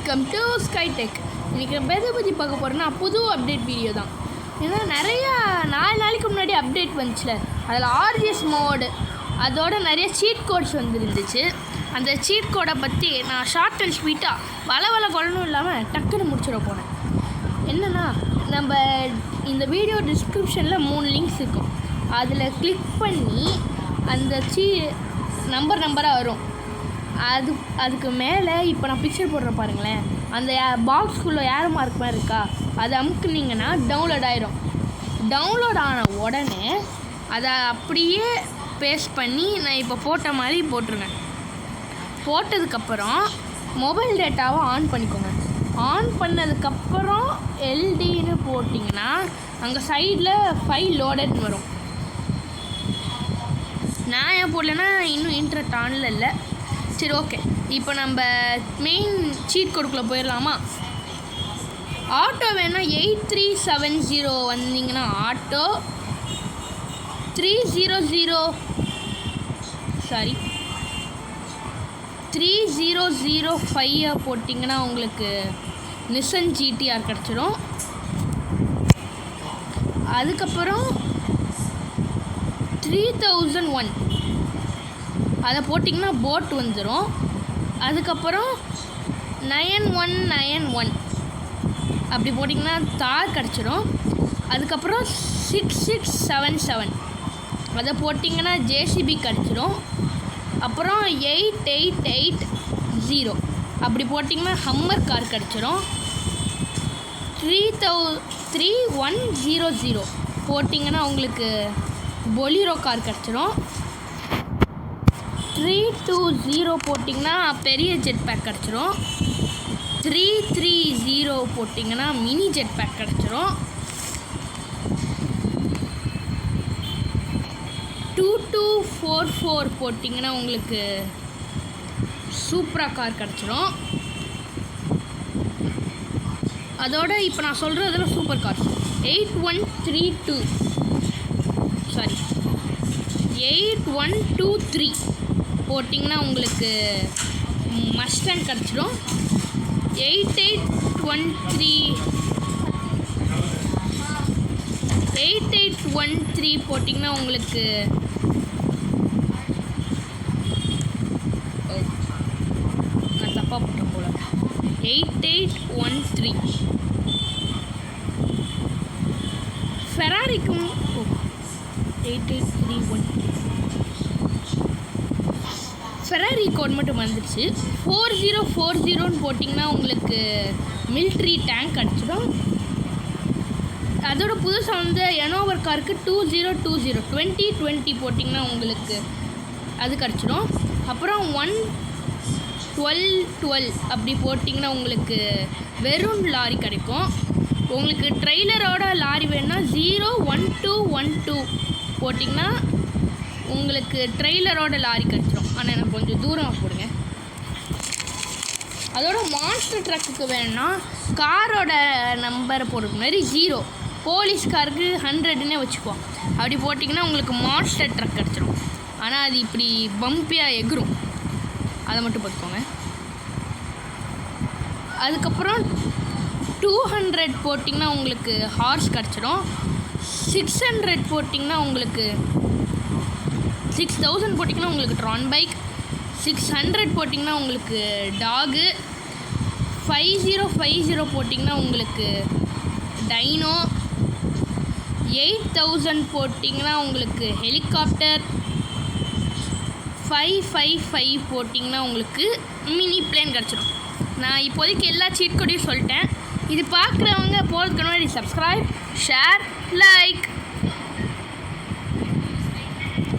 Welcome to ஸ்கைடெக். இன்றைக்கி நம்ம எதை பற்றி பார்க்க போகிறோன்னா புது அப்டேட் வீடியோ தான். ஏன்னா நிறையா 4 நாளைக்கு முன்னாடி அப்டேட் வந்துச்சுல, அதில் ஆர்ஜிஎஸ் மோடு அதோட நிறைய சீட் கோட்ஸ் வந்துருந்துச்சு. அந்த சீட் கோடை பற்றி நான் ஷார்ட் அண்ட் ஸ்வீட்டாக வள கொள்ளணும் இல்லாமல் டக்குன்னு முடிச்சிட போனேன். என்னென்னா, நம்ம இந்த வீடியோ டிஸ்கிரிப்ஷனில் 3 லிங்க்ஸ் இருக்கும். அதில் கிளிக் பண்ணி அந்த நம்பராக வரும். அதுக்கு மேலே இப்போ நான் பிக்சர் போடுற பாருங்களேன், அந்த பாக்ஸ்குள்ளே ஏரோ மார்க் மாதிரி இருக்கா, அதை அமுக்குனிங்கன்னா டவுன்லோட் ஆயிரும். டவுன்லோட் ஆன உடனே அதை அப்படியே பேஸ்ட் பண்ணி நான் இப்போ போட்ட மாதிரி போட்டுருங்க. போட்டதுக்கப்புறம் மொபைல் டேட்டாவை ஆன் பண்ணிக்கோங்க. ஆன் பண்ணதுக்கப்புறம் எல்டின்னு போட்டிங்கன்னா அங்கே சைடில் ஃபைல் லோடட்னு வரும். நான் ஏன் போடலன்னா இன்னும் இன்டர்நெட் ஆனில் இல்லை. சரி, ஓகே. இப்போ நம்ம மெயின் சீட் கோடுக்குள்ளே போயிடலாமா? ஆட்டோ வேணால் 8370 வந்தீங்கன்னா ஆட்டோ 3005 போட்டிங்கன்னா உங்களுக்கு நிசன் ஜிடிஆர் கிடச்சிரும். அதுக்கப்புறம் 3001 அதை போட்டிங்கன்னா போட் வந்துடும். அதுக்கப்புறம் 9191 அப்படி போட்டிங்கன்னா தார் கிடச்சிரும். அதுக்கப்புறம் 6677 அதை போட்டிங்கன்னா ஜேசிபி கிடச்சிரும். அப்புறம் 8880 அப்படி போட்டிங்கன்னா ஹம்மர் கார் கிடச்சிரும். 3100 போட்டிங்கன்னா உங்களுக்கு பொலிரோ கார் கிடச்சிரும். 320 போட்டிங்கன்னா பெரிய ஜெட் பேக் கிடச்சிரும். 330 போட்டிங்கன்னா மினி ஜெட் பேக் கிடச்சிரும். 2244 போட்டிங்கன்னா உங்களுக்கு சூப்பரா கார் கிடச்சிரும். அதோட இப்போ நான் சொல்கிறதுல சூப்பர் கார் 8123 போட்டிங்கன்னா உங்களுக்கு மஸ்டாங் கிடச்சிடும். 8813 போட்டிங்கன்னா உங்களுக்கு நான் தப்பாக போட்டேன் போல. 8813 ஃபெராரிக்கும் 8831 ஃபெராரி கோட் மட்டும் வந்துடுச்சு. 4040 போட்டிங்கன்னா உங்களுக்கு மிலிட்ரி டேங்க் கிடச்சிடும். அதோட புதுசாக வந்து எனோவர் காருக்கு 2020 போட்டிங்கன்னா உங்களுக்கு அது கிடச்சிடும். அப்புறம் 11212 அப்படி போட்டிங்கன்னா உங்களுக்கு வெறும் லாரி கிடைக்கும். உங்களுக்கு ட்ரெய்லரோட லாரி வேணுன்னா 01212 போட்டிங்கன்னா உங்களுக்கு ட்ரெய்லரோட லாரி கிடச்சிரும். ஆனால் எனக்கு கொஞ்சம் தூரமாக போடுங்க. அதோட மான்ஸ்டர் ட்ரக்குக்கு வேணுன்னா காரோட நம்பரை போடுற மாதிரி 0, போலீஸ் காருக்கு 100ன்னே வச்சுக்குவோம். அப்படி போட்டிங்கன்னா உங்களுக்கு மான்ஸ்டர் ட்ரக் கிடச்சிரும். ஆனால் அது இப்படி பம்பியாக எகுரும், அதை மட்டும் பார்த்துக்கோங்க. அதுக்கப்புறம் 200 போட்டிங்கன்னா உங்களுக்கு ஹார்ஸ் கிடச்சிடும். 600 போட்டிங்கன்னா உங்களுக்கு 6000 போட்டிங்கன்னா உங்களுக்கு ட்ரான் பைக். 600 போட்டிங்கன்னா உங்களுக்கு டாகு. 5050 போட்டிங்கன்னா உங்களுக்கு டைனோ. 8000 போட்டிங்கன்னா உங்களுக்கு ஹெலிகாப்டர். 555 போட்டிங்கன்னா உங்களுக்கு மினி பிளேன் கிடச்சிடும். நான் இப்போதைக்கு எல்லா சீட் கோடையும் சொல்லிட்டேன். இது பார்க்குறவங்க போகிறதுக்கு முன்னாடி சப்ஸ்கிரைப், ஷேர், லைக்